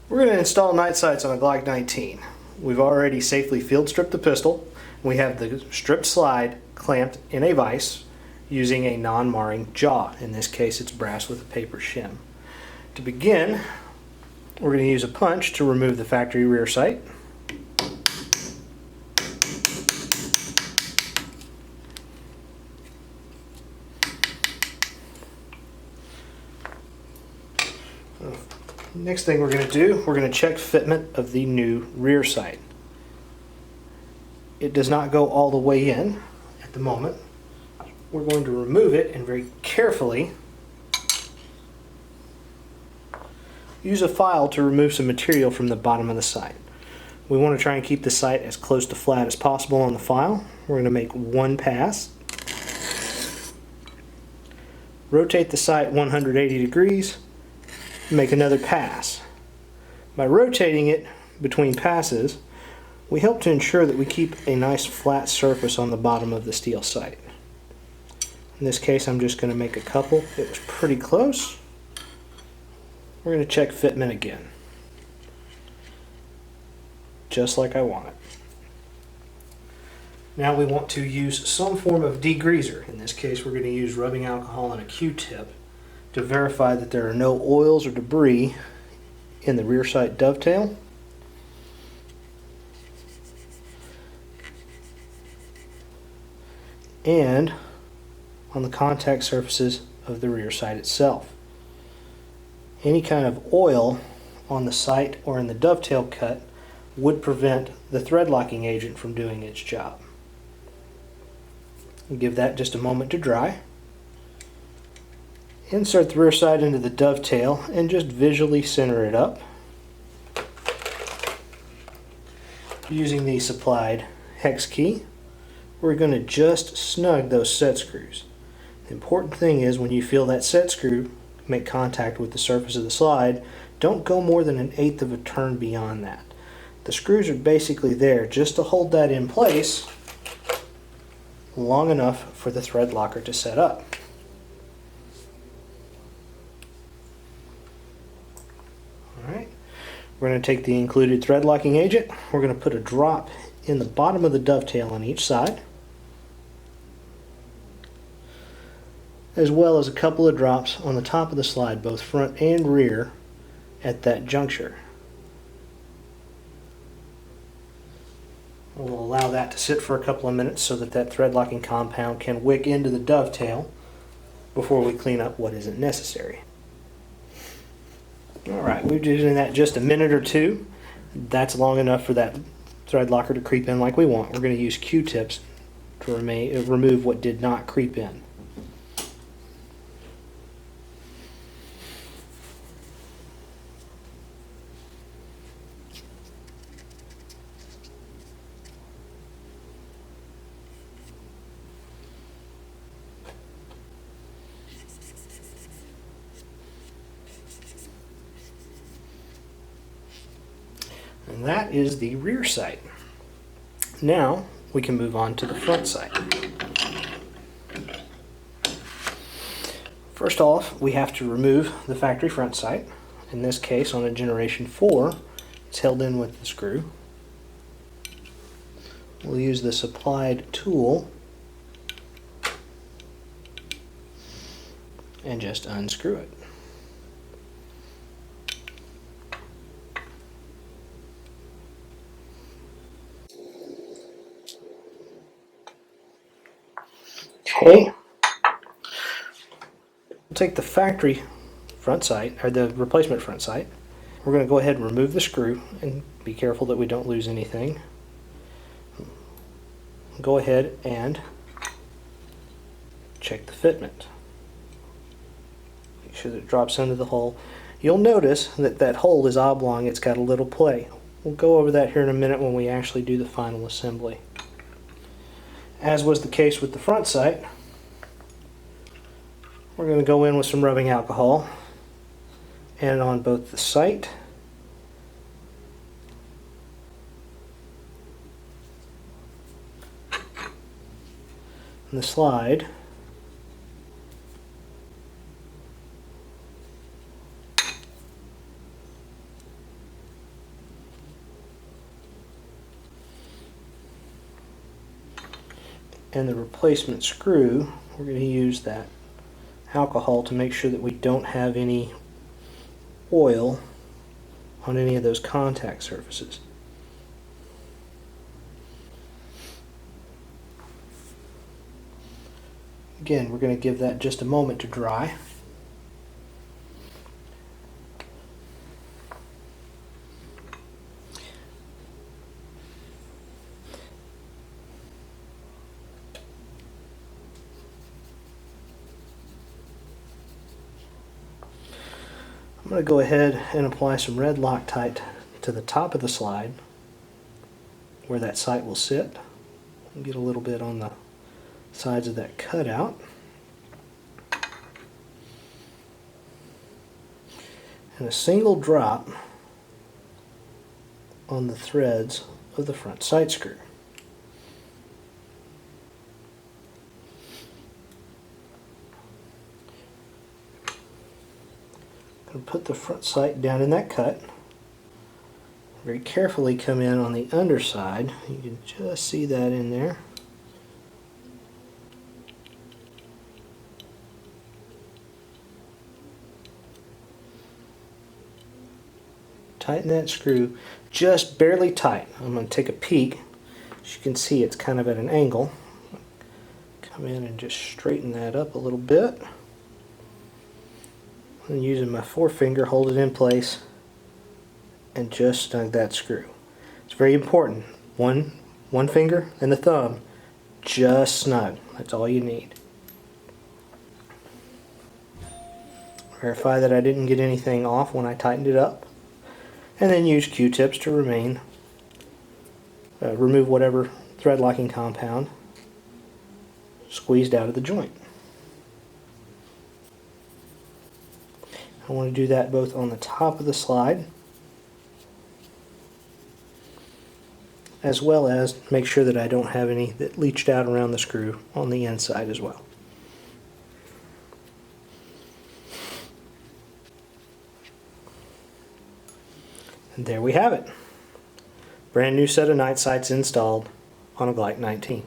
We're going to install night sights on a Glock 19. We've already safely field stripped the pistol. We have the stripped slide clamped in a vise using a non-marring jaw. In this case, it's brass with a paper shim. To begin, we're going to use a punch to remove the factory rear sight. Next thing we're going to do, we're going to check fitment of the new rear sight. It does not go all the way in at the moment. We're going to remove it and very carefully use a file to remove some material from the bottom of the sight. We want to try and keep the sight as close to flat as possible on the file. We're going to make one pass. Rotate the sight 180 degrees. Make another pass. By rotating it between passes, we help to ensure that we keep a nice flat surface on the bottom of the steel sight. In this case, I'm just going to make a couple. It was pretty close. We're going to check fitment again, just like I want it. Now we want to use some form of degreaser. In this case, we're going to use rubbing alcohol and a Q-tip to verify that there are no oils or debris in the rear sight dovetail. And on the contact surfaces of the rear sight itself. Any kind of oil on the sight or in the dovetail cut would prevent the thread locking agent from doing its job. We'll give that just a moment to dry. Insert the rear sight into the dovetail and just visually center it up using the supplied hex key. We're going to just snug those set screws. The important thing is when you feel that set screw make contact with the surface of the slide, don't go more than 1/8 of a turn beyond that. The screws are basically there just to hold that in place long enough for the thread locker to set up. Alright, we're going to take the included thread locking agent. We're going to put a drop in the bottom of the dovetail on each side, as well as a couple of drops on the top of the slide, both front and rear, at that juncture. We'll allow that to sit for a couple of minutes so that that thread locking compound can wick into the dovetail before we clean up what isn't necessary. Alright, we're doing that just a minute or two. That's long enough for that thread locker to creep in like we want. We're going to use Q-tips to remove what did not creep in. And that is the rear sight. Now we can move on to the front sight. First off, we have to remove the factory front sight. In this case, on a Generation 4, it's held in with the screw. We'll use the supplied tool and just unscrew it. Okay, we'll take the factory front sight, or the replacement front sight. We're going to go ahead and remove the screw and be careful that we don't lose anything. Go ahead and check the fitment. Make sure that it drops into the hole. You'll notice that that hole is oblong, it's got a little play. We'll go over that here in a minute when we actually do the final assembly. As was the case with the front sight, we're going to go in with some rubbing alcohol and on both the sight and the slide. and the replacement screw, we're going to use that alcohol to make sure that we don't have any oil on any of those contact surfaces. Again, we're going to give that just a moment to dry. I'm going to go ahead and apply some red Loctite to the top of the slide where that sight will sit. Get a little bit on the sides of that cutout. And a single drop on the threads of the front sight screw. Put the front sight down in that cut. Very carefully come in on the underside. You can just see that in there. Tighten that screw just barely tight. I'm going to take a peek. As you can see, it's kind of at an angle. Come in and just straighten that up a little bit. And using my forefinger, hold it in place and just snug that screw. It's very important. One finger and the thumb, just snug. That's all you need. Verify that I didn't get anything off when I tightened it up. And then use Q-tips to remove whatever thread locking compound squeezed out of the joint. I want to do that both on the top of the slide as well as make sure that I don't have any that leached out around the screw on the inside as well. And there we have it. Brand new set of night sights installed on a Glock 19.